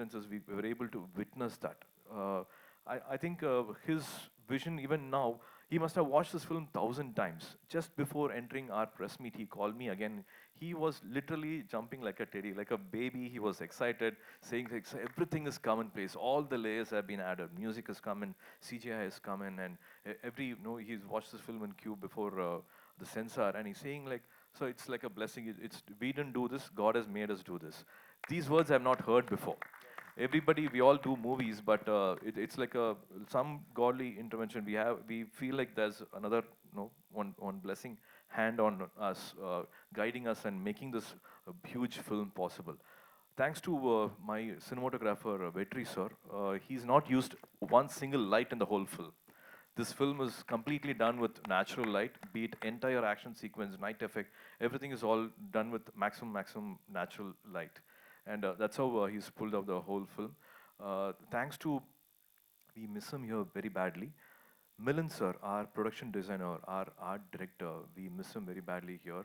instances, we were able to witness that. I think his vision, even now, he must have watched this film 1,000 times. Just before entering our press meet, he called me again. He was literally jumping like a teddy, like a baby. He was excited, saying like, everything is commonplace. All the layers have been added. Music has come in, CGI has come in, and he's watched this film in Cube before the censor, and he's saying like, so it's like a blessing. It's we didn't do this. God has made us do this. These words I've not heard before. Everybody, we all do movies, but it's like some godly intervention. We feel like there's another, one blessing hand on us, guiding us and making this huge film possible. Thanks to my cinematographer Vetri sir, he's not used one single light in the whole film. This film is completely done with natural light, be it entire action sequence, night effect, everything is all done with maximum natural light. And that's how he's pulled out the whole film. Thanks to, we miss him here very badly. Milan sir, our production designer, our art director, we miss him very badly here.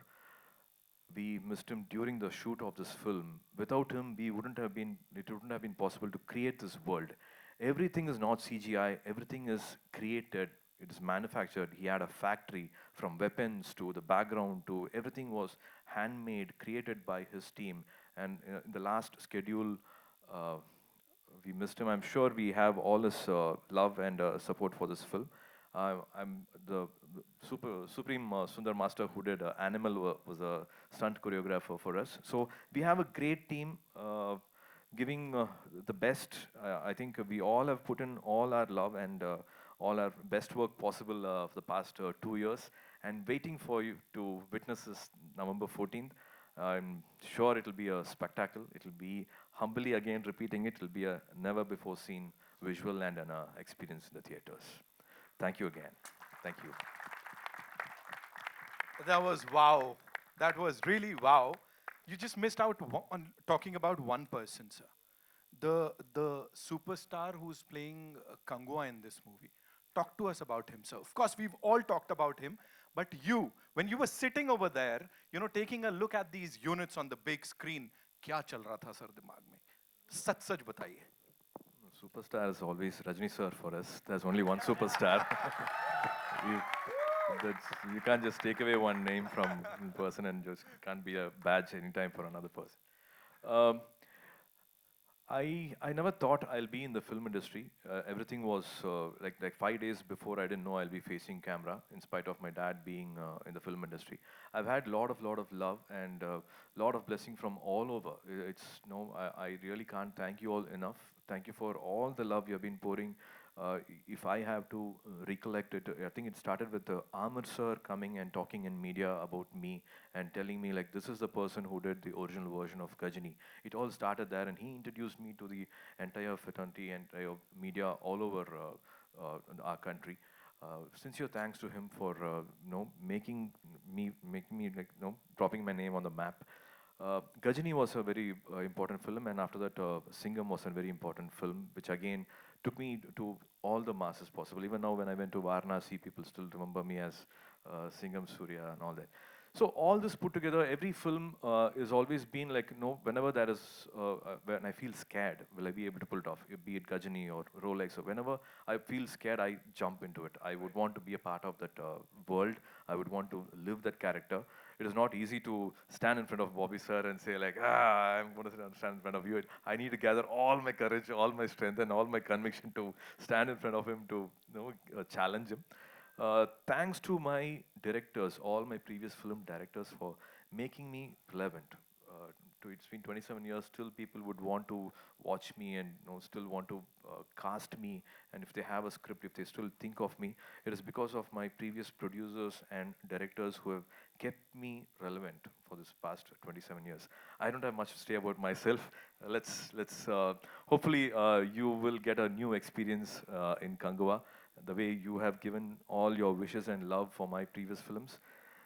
We missed him during the shoot of this film. Without him, it wouldn't have been possible to create this world. Everything is not CGI, everything is created, it is manufactured. He had a factory, from weapons to the background to everything was handmade, created by his team. And in the last schedule, uh, we missed him. I'm sure we have all his love and support for this film. I'm the supreme Sundar Master who did Animal was a stunt choreographer for us. So we have a great team giving the best. I think we all have put in all our love and all our best work possible for the past 2 years, and waiting for you to witness this November 14th. I'm sure it'll be a spectacle. It'll be, humbly again repeating it, it'll be a never before seen visual and an experience in the theaters. Thank you again. Thank you. That was wow. That was really wow. You just missed out on talking about one person, sir. The superstar who's playing Kangua in this movie. Talk to us about him, sir. Of course, we've all talked about him, but you, when you were sitting over there, taking a look at these units on the big screen, क्या चल रहा था sir दिमाग में? सच सच बताइए. Superstar is always Rajni sir for us. There's only one superstar. you, you can't just take away one name from one person and just can't be a badge anytime for another person. Um, I never thought I'll be in the film industry. Everything was like 5 days before, I didn't know I'll be facing camera. In spite of my dad being in the film industry, I've had lot of love and lot of blessing from all over. It's no, I really can't thank you all enough. Thank you for all the love you've been pouring. If I have to recollect it, I think it started with Amar sir coming and talking in media about me and telling me like this is the person who did the original version of Gajini. It all started there, and he introduced me to the entire fraternity and media all over our country. Sincere thanks to him for making me like dropping my name on the map. Gajini was a very important film, and after that, Singham was a very important film, which again took me to all the masses possible. Even now, when I went to Varanasi, people still remember me as Singham Surya and all that. So all this put together, every film is always been like, whenever there is, when I feel scared, will I be able to pull it off? Be it Gajini or Rolex, or whenever I feel scared, I jump into it. I would want to be a part of that world. I would want to live that character. It is not easy to stand in front of Bobby sir and say like, I'm going to stand in front of you. I need to gather all my courage, all my strength, and all my conviction to stand in front of him to challenge him. Thanks to my directors, all my previous film directors, for making me relevant. It's been 27 years, still people would want to watch me and still want to cast me. And if they have a script, if they still think of me, it is because of my previous producers and directors who have kept me relevant for this past 27 years. I don't have much to say about myself. Let's hopefully you will get a new experience in Kangua, the way you have given all your wishes and love for my previous films,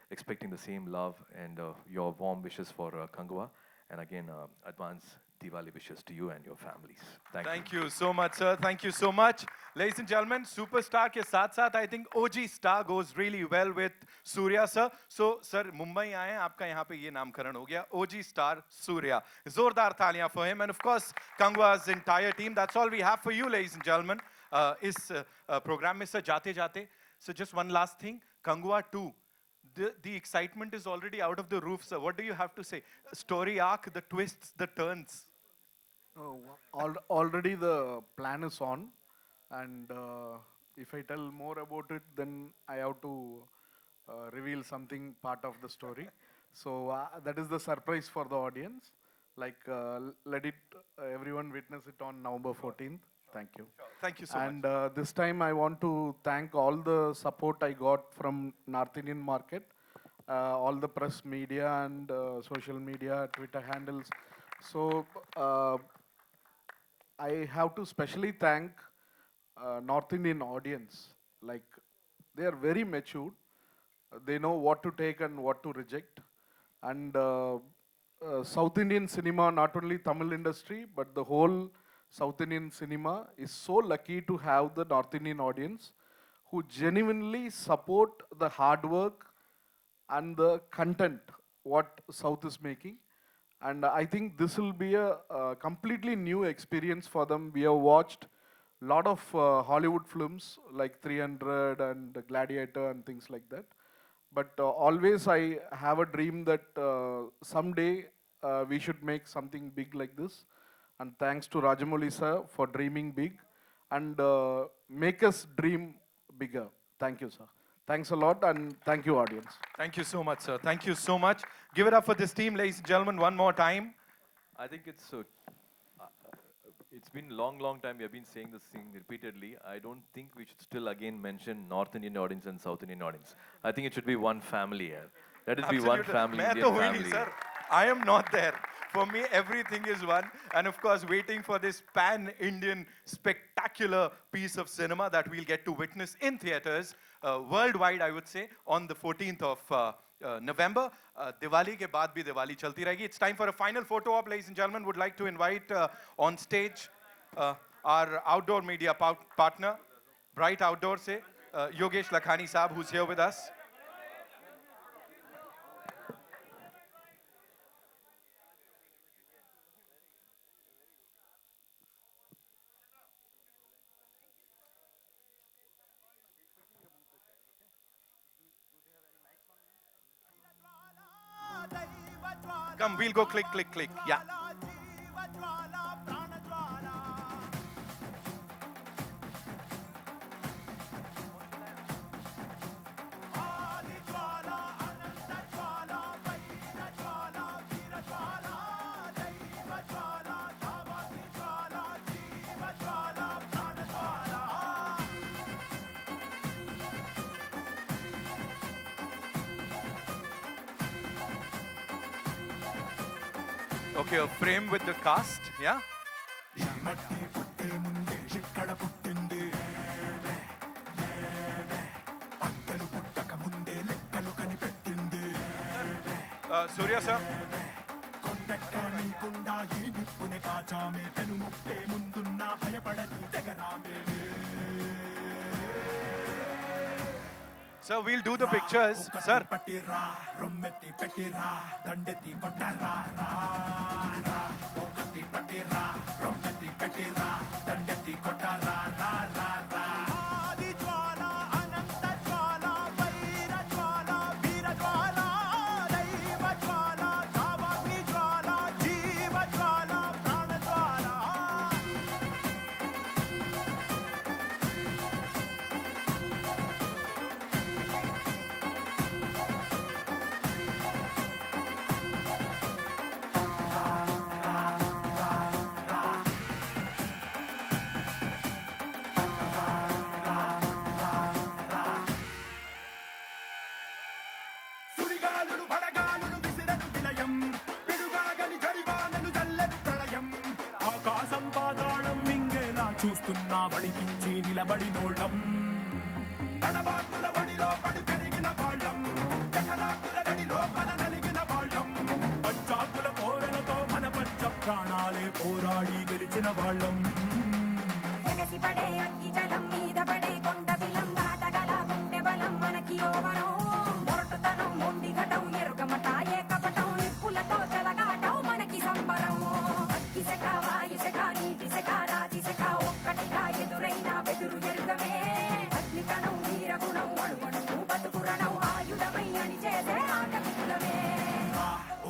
expecting the same love and your warm wishes for Kangua. And again, advance Diwali wishes to you and your families. Thank you so much, sir. Thank you so much. Ladies and gentlemen, superstar के साथ साथ I think OG star goes really well with Surya sir. So sir, Mumbai आए हैं, आपका यहाँ पे ये नामकरण हो गया, OG star Surya. जोरदार तालियां for him, and of course Kangwa's entire team. That's all we have for you, ladies and gentlemen. इस program में sir जाते जाते, so just one last thing, Kangwa 2. The excitement is already out of the roof, sir. What do you have to say? Story arc, the twists, the turns. Oh, already the plan is on, and if I tell more about it, then I have to reveal something part of the story. So that is the surprise for the audience. Like, let it everyone witness it on November 14th. Thank you. Thank you so And much. this time I want to thank all the support I got from North Indian market, all the press media and social media, Twitter handles. So I have to specially thank North Indian audience. Like, they are very matured. They know what to take and what to reject. And South Indian cinema, not only Tamil industry, but the whole South Indian cinema is so lucky to have the North Indian audience who genuinely support the hard work and the content what South is making. And I think this will be a completely new experience for them. We have watched a lot of Hollywood films like 300 and Gladiator and things like that. But always I have a dream that someday we should make something big like this. And thanks to Rajamouli sir for dreaming big and make us dream bigger. Thank you, sir. Thanks a lot, and thank you, audience. Thank you so much, sir. Thank you so much. Give it up for this team, ladies and gentlemen, one more time. I think it's been long time we have been saying this thing repeatedly. I don't think we should still again mention North Indian audience and South Indian audience. I think it should be one family here. Let it be one Absolutely. family, मैं Indian तो हुई नहीं, family. sir. I am not there. For me, everything is one. And of course, waiting for this pan-Indian spectacular piece of cinema that we'll get to witness in theaters worldwide, I would say, on the 14th of November. Diwali के बाद भी दिवाली चलती रहेगी. It's time for a final photo op, ladies and gentlemen. Would like to invite on stage our outdoor media partner, Bright Outdoor से, Yogesh Lakhani साहब, who's here with us. Come, we'll go click, click, click. Yeah. Okay, a frame with the cast, yeah? Surya sir. Sir, we'll do the pictures. Sir. చూస్తున్నా వడికించి నిలబడినోళ్ళం తడబాటుల వడిలో పడి పెరిగిన వాళ్ళం జగనాకుల గడిలో మన నలిగిన వాళ్ళం పంచాకుల కోరలతో మన పంచ ప్రాణాలే పోరాడి గెలిచిన వాళ్ళం ఎగసిపడే అగ్గి జలం మీద పడే కొండ బిలం దాటగల గుండె బలం మనకి ఓవరం మొరటుతనం మొండి ఘటం ఎరుకమట ఏకపటం నిప్పులతో చెలగాటం మనకి సంబరం అగ్గి శక వాయు శక నీటి శక రాతి శక ఒక్కటిగా ఎదురైన బెదురు ఎరుగమే అగ్నికణం వీరగుణం అణువణువు బతుకురణం ఆయుధమై అని చేసే ఆటవికులమే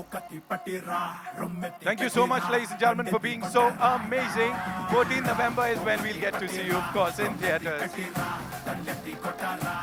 ఒకటి పట్టిరా రొమ్మెత్తి Thank you so much, ladies and gentlemen, for being so amazing. 14th November is when we'll get to see you, of course, in theaters. తల్లెత్తి కొట్టారా